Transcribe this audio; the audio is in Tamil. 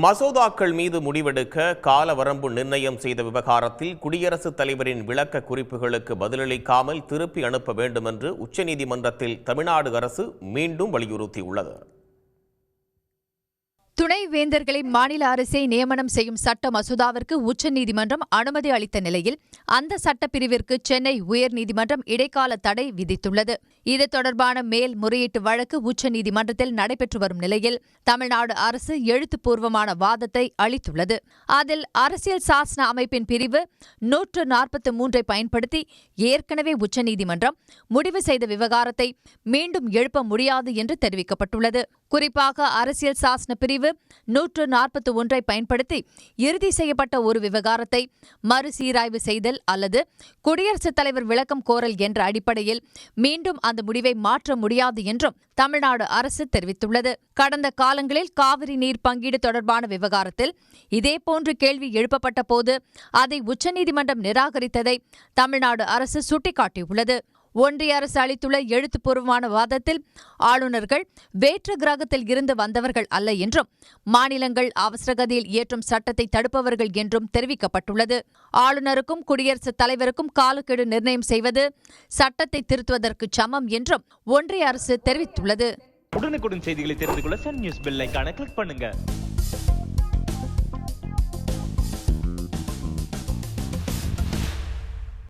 மசோதாக்கள் மீது முடிவெடுக்க கால வரம்பு நிர்ணயம் செய்த விவகாரத்தில் குடியரசுத் தலைவரின் விளக்க குறிப்புகளுக்கு பதிலளிக்காமல் திருப்பி அனுப்ப வேண்டும் என்று உச்சநீதிமன்றத்தில் தமிழ்நாடு அரசு மீண்டும் வலியுறுத்தியுள்ளது. துணை வேந்தர்களை மாநில அரசை நியமனம் செய்யும் சட்ட மசோதாவிற்கு உச்சநீதிமன்றம் அனுமதி அளித்த நிலையில் அந்த சட்டப்பிரிவிற்கு சென்னை உயர்நீதிமன்றம் இடைக்கால தடை விதித்துள்ளது. இது தொடர்பான மேல் முறையீட்டு வழக்கு உச்சநீதிமன்றத்தில் நடைபெற்று வரும் நிலையில் தமிழ்நாடு அரசு எழுத்துப்பூர்வமான வாதத்தை அளித்துள்ளது. அதில் அரசியல் சாசன அமைப்பின் பிரிவு 143 பயன்படுத்தி ஏற்கனவே உச்சநீதிமன்றம் முடிவு செய்த விவகாரத்தை மீண்டும் எழுப்ப முடியாது என்று தெரிவிக்கப்பட்டுள்ளது. குறிப்பாக அரசியல் சாசன பிரிவு 141 பயன்படுத்தி இறுதி செய்யப்பட்ட ஒரு விவகாரத்தை மறுசீராய்வு செய்தல் அல்லது குடியரசுத் தலைவர் விளக்கம் கோரல் என்ற அடிப்படையில் மீண்டும் அந்த முடிவை மாற்ற முடியாது என்றும் தமிழ்நாடு அரசு தெரிவித்துள்ளது. கடந்த காலங்களில் காவிரி நீர் பங்கீடு தொடர்பான விவகாரத்தில் இதேபோன்று கேள்வி எழுப்பப்பட்ட போது அதை உச்சநீதிமன்றம் நிராகரித்ததை தமிழ்நாடு அரசு சுட்டிக்காட்டியுள்ளது. ஒன்றிய அரசு அளித்துள்ள எழுத்துப்பூர்வமான வாதத்தில் ஆளுநர்கள் வேற்று கிரகத்தில் இருந்து வந்தவர்கள் அல்ல என்றும் மாநிலங்கள் அவசரகதியில் இயற்றும் சட்டத்தை தடுப்பவர்கள் என்றும் தெரிவிக்கப்பட்டுள்ளது. ஆளுநருக்கும் குடியரசுத் தலைவருக்கும் காலக்கெடு நிர்ணயம் செய்வது சட்டத்தை திருத்துவதற்கு சமம் என்றும் ஒன்றிய அரசு தெரிவித்துள்ளது. உடனுக்குடன் செய்திகளை தெரிந்து கொள்ள சன் நியூஸ் பெல் ஐகானை கிளிக் பண்ணுங்க.